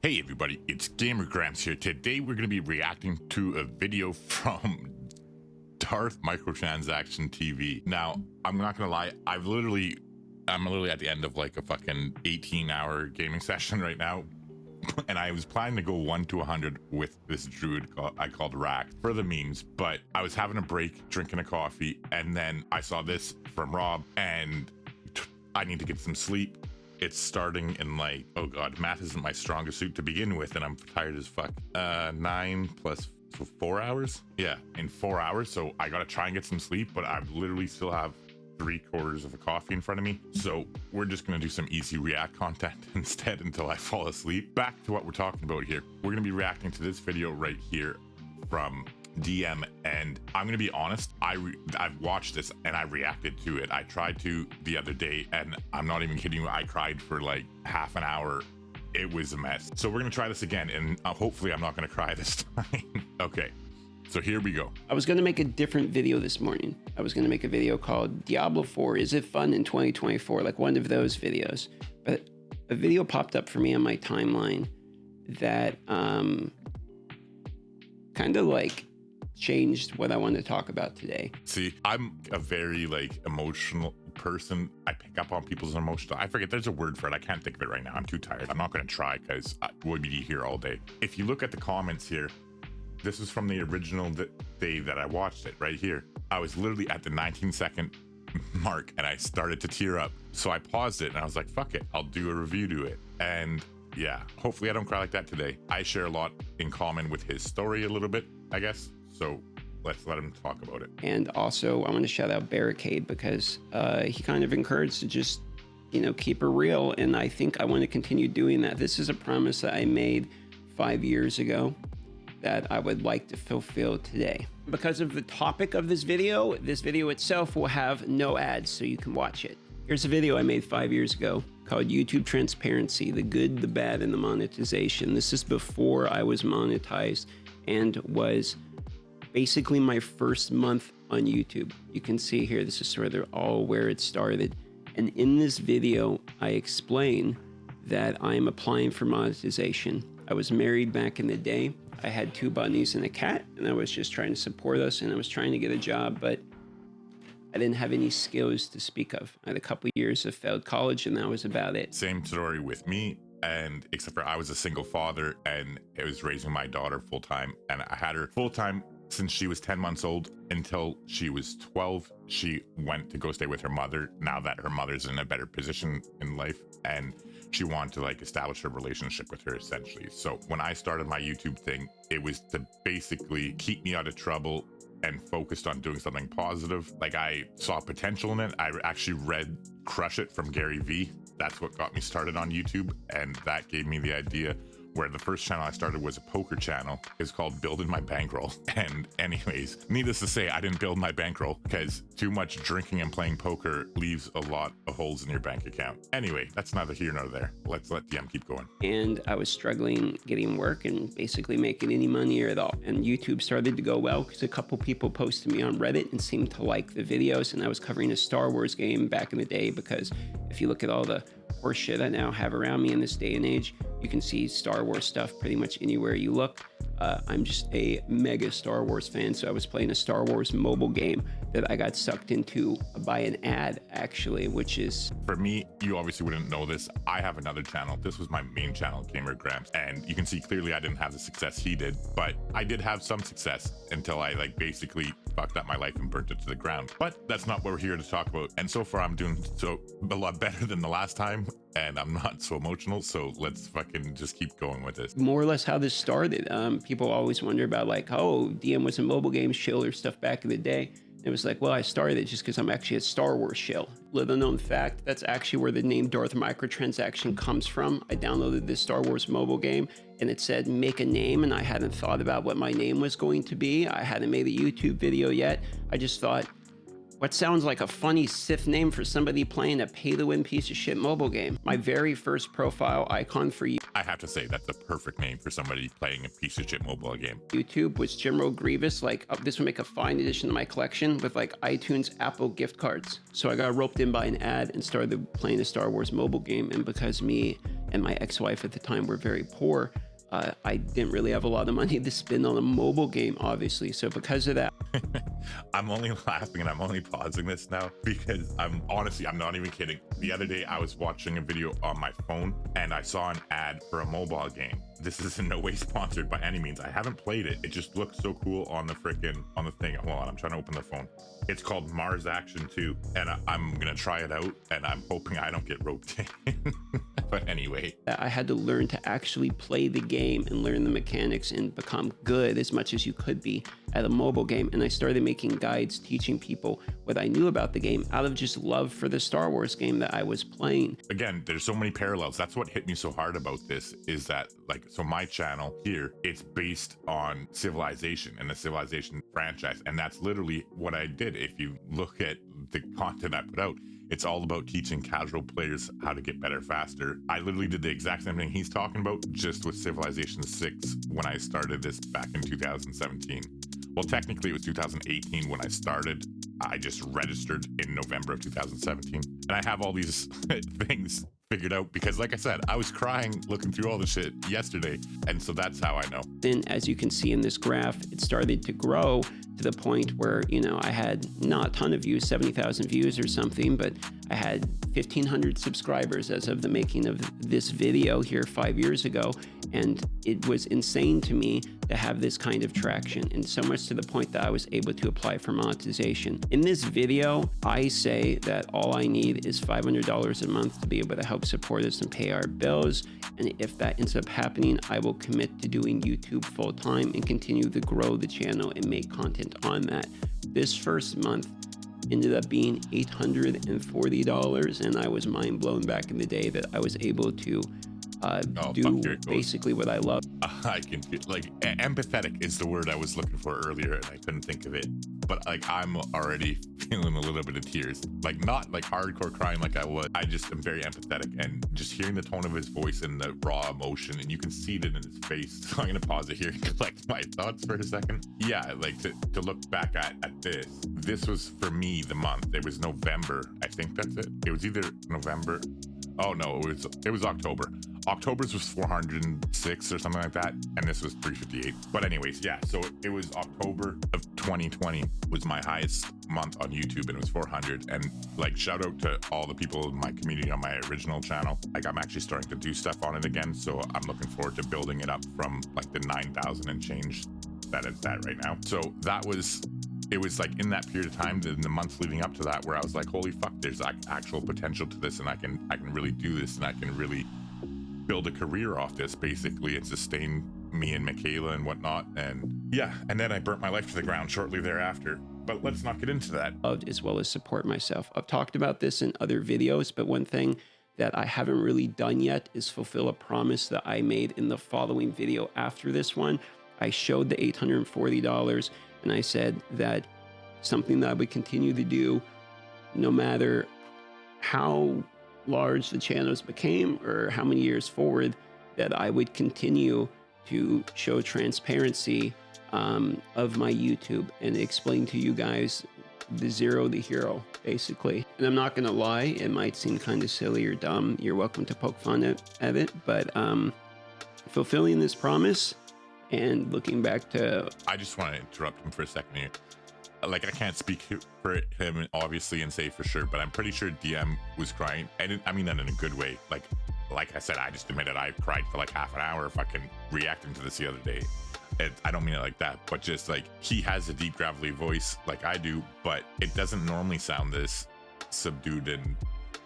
Hey everybody, it's Gamer Grampz here. Today we're going to be reacting to a video from Darth Microtransaction TV. Now, I'm not going to lie, I'm literally at the end of like a fucking 18-hour gaming session right now. And I was planning to go 1 to 100 with this druid I called Rack for the memes, but I was having a break, drinking a coffee, and then I saw this from Rob, and I need to get some sleep. It's starting in like, oh god, math isn't my strongest suit to begin with, and I'm tired as fuck. 9 plus 4 hours? Yeah, in 4 hours, so I gotta try and get some sleep, but I literally still have 3/4 of a coffee in front of me. So we're just gonna do some easy react content instead until I fall asleep. Back to what we're talking about here. We're gonna be reacting to this video right here from DM, and I'm gonna be honest, I've watched this and I reacted to it. I tried to the other day, and I'm not even kidding you, I cried for like half an hour. It was a mess. So we're gonna try this again, and hopefully I'm not gonna cry this time. Okay, so here we go. I was going to make a different video this morning. I was going to make a video called Diablo 4, is it fun in 2024? Like one of those videos. But a video popped up for me on my timeline that kind of like changed what I want to talk about today. See, I'm a very like emotional person. I pick up on people's emotions. I forget there's a word for it. I can't think of it right now. I'm too tired. I'm not going to try because we'll be here all day. If you look at the comments here, this is from the original day that I watched it right here. I was literally at the 19-second mark and I started to tear up. So I paused it and I was like, fuck it, I'll do a review to it. And yeah, hopefully I don't cry like that today. I share a lot in common with his story a little bit, I guess. So let's let him talk about it. And also I want to shout out Barricade because he kind of encouraged to just, you know, keep it real. And I think I want to continue doing that. This is a promise that I made 5 years ago that I would like to fulfill today. Because of the topic of this video itself will have no ads, so you can watch it. Here's a video I made 5 years ago called YouTube Transparency, the good, the bad, and the monetization. This is before I was monetized and was basically my first month on YouTube. You can see here, this is sort of all where it started. And in this video, I explain that I'm applying for monetization. I was married back in the day. I had 2 bunnies and a cat, and I was just trying to support us, and I was trying to get a job, but I didn't have any skills to speak of. I had a couple years of failed college, and that was about it. Same story with me, and except for I was a single father, and I was raising my daughter full-time, and I had her full-time since she was 10 months old until she was 12. She went to go stay with her mother now that her mother's in a better position in life, and she wanted to like establish a relationship with her essentially. So when I started my YouTube thing, it was to basically keep me out of trouble and focused on doing something positive. Like I saw potential in it. I actually read Crush It from Gary Vee. That's what got me started on YouTube, and that gave me the idea where the first channel I started was a poker channel. It's called Building My Bankroll. And anyways, needless to say, I didn't build my bankroll because too much drinking and playing poker leaves a lot of holes in your bank account. Anyway, that's neither here nor there. Let's let DM keep going. And I was struggling getting work and basically making any money at all. And YouTube started to go well because a couple people posted me on Reddit and seemed to like the videos. And I was covering a Star Wars game back in the day, because if you look at all the horse shit I now have around me in this day and age, you can see Star Wars stuff pretty much anywhere you look. I'm just a mega Star Wars fan, so I was playing a Star Wars mobile game that I got sucked into by an ad, actually, which is... For me, you obviously wouldn't know this. I have another channel. This was my main channel, Gamer Grampz, and you can see clearly I didn't have the success he did, but I did have some success until I like basically fucked up my life and burnt it to the ground. But that's not what we're here to talk about. And so far I'm doing a lot better than the last time, and I'm not so emotional, so let's fucking just keep going with this. More or less how this started. People always wonder about like, oh, DM was a mobile game shill or stuff back in the day. It was like, well, I started it just because I'm actually a Star Wars shill. Little known fact, that's actually where the name Darth Microtransaction comes from. I downloaded this Star Wars mobile game and it said make a name, and I hadn't thought about what my name was going to be. I hadn't made a YouTube video yet. I just thought, What sounds like a funny Sith name for somebody playing a pay-to-win piece of shit mobile game. My very first profile icon for I have to say, that's a perfect name for somebody playing a piece of shit mobile game. YouTube was General Grievous. Like, this would make a fine addition to my collection with like iTunes, Apple gift cards. So I got roped in by an ad and started playing a Star Wars mobile game. And because me and my ex-wife at the time were very poor, I didn't really have a lot of money to spend on a mobile game, obviously. So because of that, I'm only laughing and I'm only pausing this now because I'm not even kidding. The other day I was watching a video on my phone and I saw an ad for a mobile game. This is in no way sponsored by any means. I haven't played it. It just looks so cool on the thing. Hold on, I'm trying to open the phone. It's called Mars Action 2 and I'm gonna try it out and I'm hoping I don't get roped in. But anyway, I had to learn to actually play the game and learn the mechanics and become good as much as you could be at a mobile game. And I started making guides teaching people what I knew about the game out of just love for the Star Wars game that I was playing. Again, there's so many parallels. That's what hit me so hard about this is that, like, so my channel here, it's based on Civilization and the Civilization franchise. And that's literally what I did. If you look at the content I put out, it's all about teaching casual players how to get better faster. I literally did the exact same thing he's talking about, just with Civilization 6 when I started this back in 2017. Well, technically it was 2018 when I started. I just registered in November of 2017. And I have all these things figured out because, like I said, I was crying looking through all the shit yesterday. And so that's how I know. Then, as you can see in this graph, it started to grow to the point where, you know, I had not a ton of views, 70,000 views or something, but I had 1,500 subscribers as of the making of this video here 5 years ago. And it was insane to me to have this kind of traction, and so much to the point that I was able to apply for monetization. In this video, I say that all I need is $500 a month to be able to help support us and pay our bills. And if that ends up happening, I will commit to doing YouTube full time and continue to grow the channel and make content on that. This first month ended up being $840, and I was mind blown back in the day that I was able to do basically what I love. I can feel like empathetic is the word I was looking for earlier and I couldn't think of it. But like I'm already feeling a little bit of tears, like not like hardcore crying like I was. I just am very empathetic and just hearing the tone of his voice and the raw emotion, and you can see it in his face. So I'm gonna pause it here and collect my thoughts for a second. Yeah, like to look back at this was for me the month. It was November. I think that's it. It was either November. Oh no, it was October. October's was 406 or something like that, and this was 358. But anyways, yeah, so it was October of 2020 was my highest month on YouTube, and it was 400. And like, shout out to all the people in my community on my original channel. Like, I'm actually starting to do stuff on it again, so I'm looking forward to building it up from like the 9,000 and change that it's at right now. So it was like in that period of time, in the months leading up to that, where I was like, holy fuck, there's like actual potential to this, and I can really do this, and I can really build a career off this basically and sustain me and Michaela and whatnot. And yeah, and then I burnt my life to the ground shortly thereafter. But let's not get into that. As well as support myself. I've talked about this in other videos, but one thing that I haven't really done yet is fulfill a promise that I made in the following video after this one. I showed the $840 and I said that something that I would continue to do no matter how large the channels became or how many years forward, that I would continue to show transparency of my YouTube and explain to you guys the zero to hero, basically. And I'm not gonna lie, it might seem kind of silly or dumb. You're welcome to poke fun at it, but fulfilling this promise and looking back to... I just want to interrupt him for a second here. Like, I can't speak for him, obviously, and say for sure, but I'm pretty sure DM was crying. And I mean that in a good way. Like I said, I just admitted I cried for like half an hour fucking reacting to this the other day. I don't mean it like that, but just like, he has a deep gravelly voice like I do, but it doesn't normally sound this subdued, and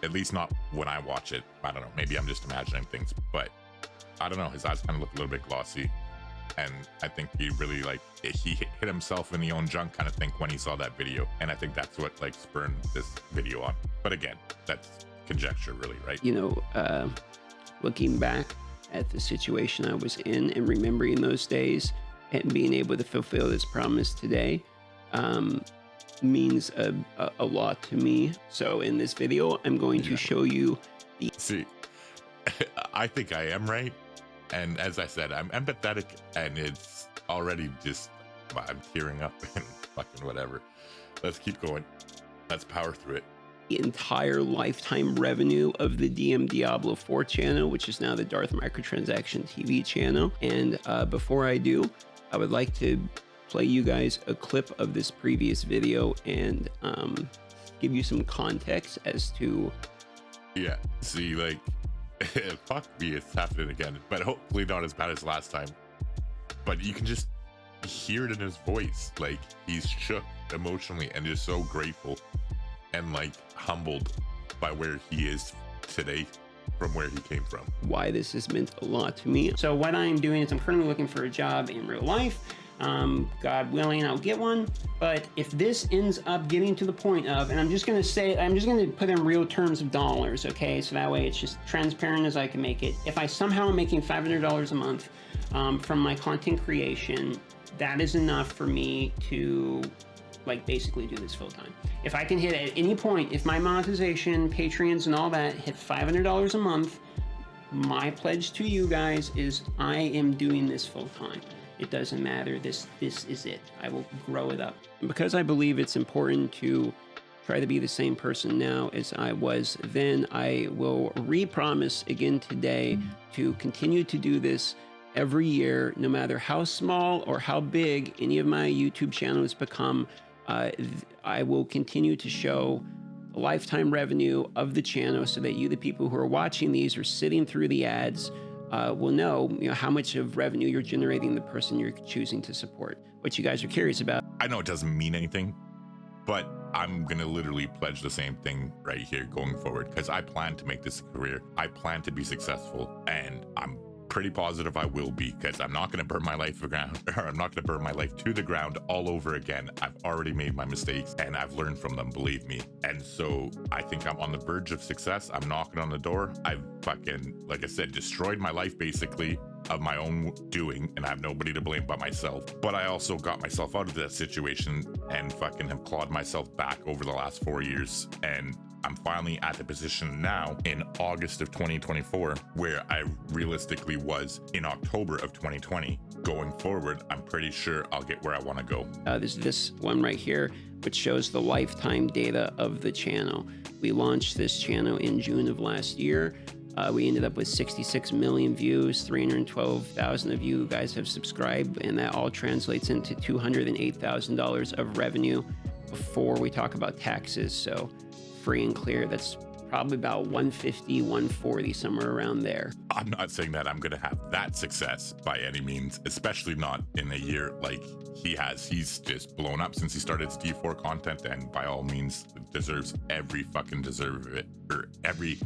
at least not when I watch it. I don't know, maybe I'm just imagining things, but I don't know, his eyes kind of look a little bit glossy. And I think he really he hit himself in the own junk kind of thing when he saw that video. And I think that's what like spurred this video on. But again, that's conjecture really, right? You know, looking back at the situation I was in and remembering those days and being able to fulfill this promise today, means a lot to me. So in this video, I'm going to show you the... See, I think I am right. And as I said, I'm empathetic, and it's already just, I'm tearing up and fucking whatever. Let's keep going. Let's power through it. The entire lifetime revenue of the DM Diablo 4 channel, which is now the Darth Microtransaction TV channel. And before I do, I would like to play you guys a clip of this previous video and give you some context as to... Yeah, see, like, fuck me, it's happening again, but hopefully not as bad as last time. But you can just hear it in his voice, like he's shook emotionally and just so grateful and like humbled by where he is today from where he came from. Why this has meant a lot to me. So what I'm doing is I'm currently looking for a job in real life. God willing, I'll get one. But if this ends up getting to the point of, and I'm just going to put in real terms of dollars, okay? So that way it's just transparent as I can make it. If I somehow am making $500 a month from my content creation, that is enough for me to like basically do this full time. If I can hit at any point, if my monetization, Patreons and all that hit $500 a month, my pledge to you guys is I am doing this full time. It doesn't matter. This is it. I will grow it up. Because I believe it's important to try to be the same person now as I was then, I will re-promise again today to continue to do this every year, no matter how small or how big any of my YouTube channels become. I will continue to show the lifetime revenue of the channel so that you, the people who are watching these or sitting through the ads, will know, how much of revenue you're generating the person you're choosing to support, what you guys are curious about. I know it doesn't mean anything, but I'm going to literally pledge the same thing right here going forward, because I plan to make this a career. I plan to be successful, and I'm pretty positive I will be, because I'm not going to burn my life to the ground, or I'm not going to burn my life to the ground all over again. I've already made my mistakes and I've learned from them, believe me. And so I think I'm on the verge of success. I'm knocking on the door. I've fucking, like I said, destroyed my life basically of my own doing, and I have nobody to blame but myself. But I also got myself out of that situation and fucking have clawed myself back over the last 4 years. And I'm finally at the position now in August of 2024 where I realistically was in October of 2020. Going forward, I'm pretty sure I'll get where I want to go. There's this one right here, which shows the lifetime data of the channel. We launched this channel in June of last year. We ended up with 66 million views, 312,000 of you guys have subscribed, and that all translates into $208,000 of revenue before we talk about taxes. So free and clear, that's probably about 150, 140, somewhere around there. I'm not saying that I'm going to have that success by any means, especially not in a year like he has. He's just blown up since he started his D4 content, and by all means deserves every fucking deserve of it, or every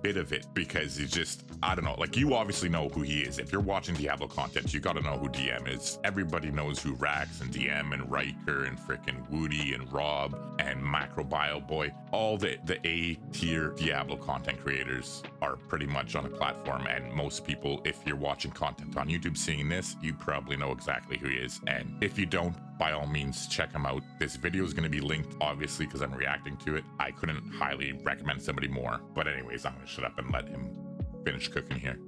bit of it, because he's just, I don't know, like, you obviously know who he is. If you're watching Diablo content, you got to know who DM is. Everybody knows who Rax and DM and Riker and frickin' Woody and Rob and Macrobio Boy, all the A tier Diablo content creators are pretty much on the platform. And most people, if you're watching content on YouTube seeing this, you probably know exactly who he is. And if you don't, by all means, check him out. This video is going to be linked, obviously, because I'm reacting to it. I couldn't highly recommend somebody more. But anyways, I'm going to shut up and let him finish cooking here.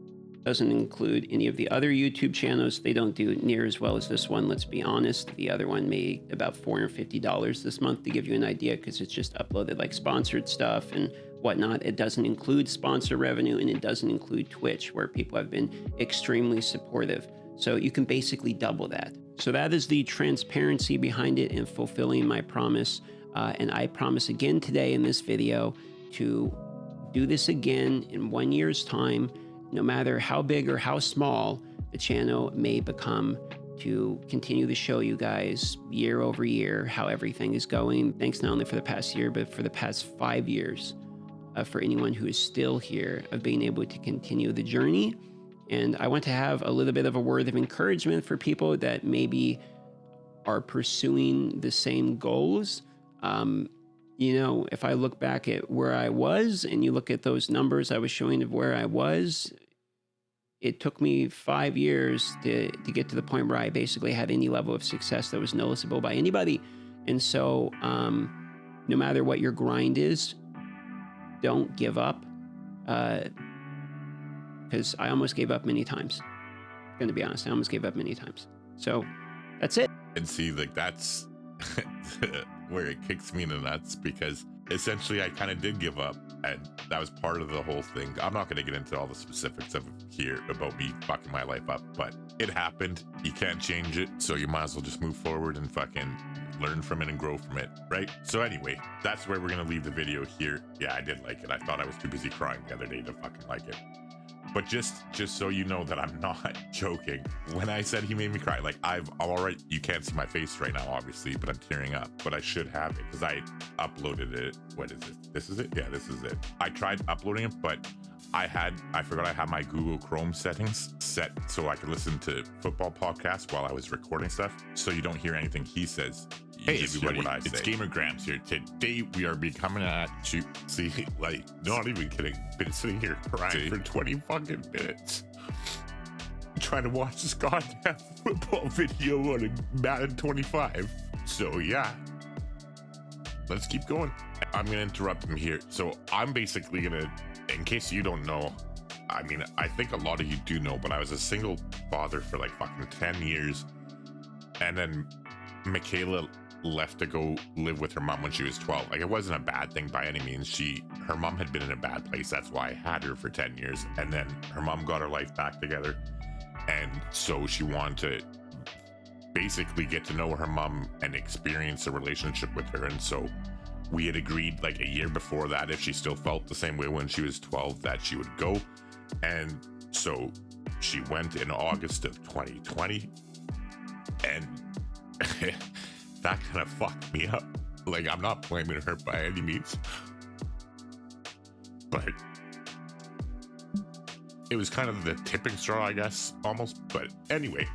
Doesn't include any of the other YouTube channels. They don't do near as well as this one, let's be honest. The other one made about $450 this month, to give you an idea, because it's just uploaded like sponsored stuff and whatnot. It doesn't include sponsor revenue, and it doesn't include Twitch, where people have been extremely supportive. So you can basically double that. So that is the transparency behind it and fulfilling my promise. And I promise again today in this video to do this again in 1 year's time, no matter how big or how small the channel may become, to continue to show you guys year over year how everything is going. Thanks not only for the past year, but for the past 5 years, for anyone who is still here, of being able to continue the journey. And I want to have a little bit of a word of encouragement for people that maybe are pursuing the same goals. If I look back at where I was and you look at those numbers I was showing of where I was, it took me 5 years to get to the point where I basically had any level of success that was noticeable by anybody. And so no matter what your grind is, don't give up. Because I almost gave up many times. I'm going to be honest, I almost gave up many times. So that's it. And see, like, that's where it kicks me in the nuts, because essentially I kind of did give up, and that was part of the whole thing. I'm not going to get into all the specifics of here about me fucking my life up, but it happened. You can't change it, so you might as well just move forward and fucking learn from it and grow from it, right? So anyway, that's where we're going to leave the video here. Yeah, I did like it. I thought I was too busy crying the other day to fucking like it. But just so you know that I'm not joking, when I said he made me cry, like, I'm all right. You can't see my face right now, obviously, but I'm tearing up. But I should have it because I uploaded it. What is it? This is it? Yeah, this is it. I tried uploading it, but I forgot I had my Google Chrome settings set so I could listen to football podcasts while I was recording stuff. So you don't hear anything he says. Hey everybody, it's Gamer Grampz here. Today we are coming at you. See, like, not even kidding. Been sitting here crying for 20 fucking minutes, trying to watch this goddamn football video on a Madden 25. So yeah, let's keep going. I'm gonna interrupt him here. So I'm basically gonna, in case you don't know, I mean, I think a lot of you do know, but I was a single father for like fucking 10 years, and then Michaela left to go live with her mom when she was 12. Like, it wasn't a bad thing by any means. Her mom had been in a bad place. That's why I had her for 10 years. And then her mom got her life back together. And so she wanted to basically get to know her mom and experience a relationship with her. And so we had agreed like a year before that, if she still felt the same way when she was 12, that she would go. And so she went in August of 2020. And that kind of fucked me up. Like, I'm not blaming her by any means, but it was kind of the tipping straw, I guess, almost. But anyway,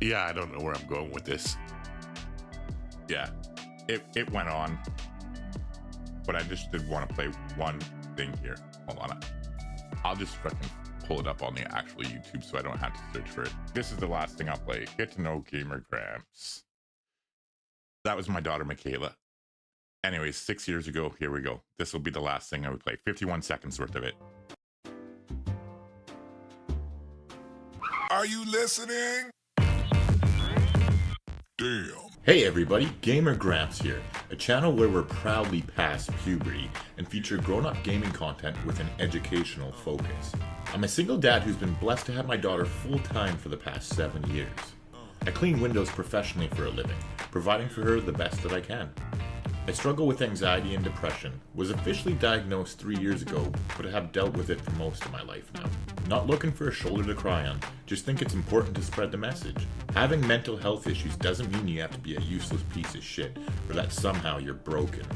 yeah, I don't know where I'm going with this. Yeah, it went on, but I just did want to play one thing here. Hold on, I'll just fucking pull it up on the actual YouTube so I don't have to search for it. This is the last thing I'll play. Get to know Gamer Grampz. That was my daughter Michaela. Anyways, 6 years ago, here we go. This will be the last thing I would play. 51 seconds worth of it. Are you listening? Damn. Hey everybody, Gamer Grampz here, a channel where we're proudly past puberty and feature grown-up gaming content with an educational focus. I'm a single dad who's been blessed to have my daughter full-time for the past 7 years. I clean windows professionally for a living, providing for her the best that I can. I struggle with anxiety and depression, was officially diagnosed 3 years ago, but have dealt with it for most of my life now. Not looking for a shoulder to cry on, just think it's important to spread the message. Having mental health issues doesn't mean you have to be a useless piece of shit, or that somehow you're broken.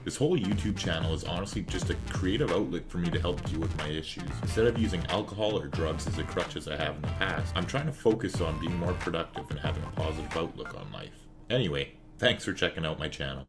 This whole YouTube channel is honestly just a creative outlet for me to help deal with my issues. Instead of using alcohol or drugs as a crutch as I have in the past, I'm trying to focus on being more productive and having a positive outlook on life. Anyway, thanks for checking out my channel.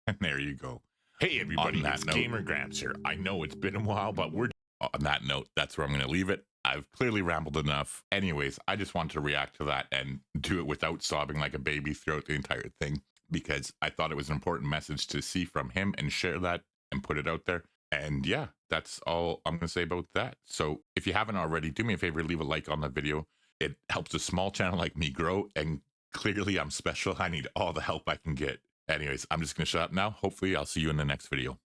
And there you go. Hey everybody, it's Gamer Grampz here. I know it's been a while, but we're on that note. That's where I'm going to leave it. I've clearly rambled enough. Anyways, I just wanted to react to that and do it without sobbing like a baby throughout the entire thing, because I thought it was an important message to see from him and share that and put it out there. And yeah, that's all I'm going to say about that. So if you haven't already, do me a favor, leave a like on the video. It helps a small channel like me grow, and clearly I'm special. I need all the help I can get. Anyways, I'm just going to shut up now. Hopefully I'll see you in the next video.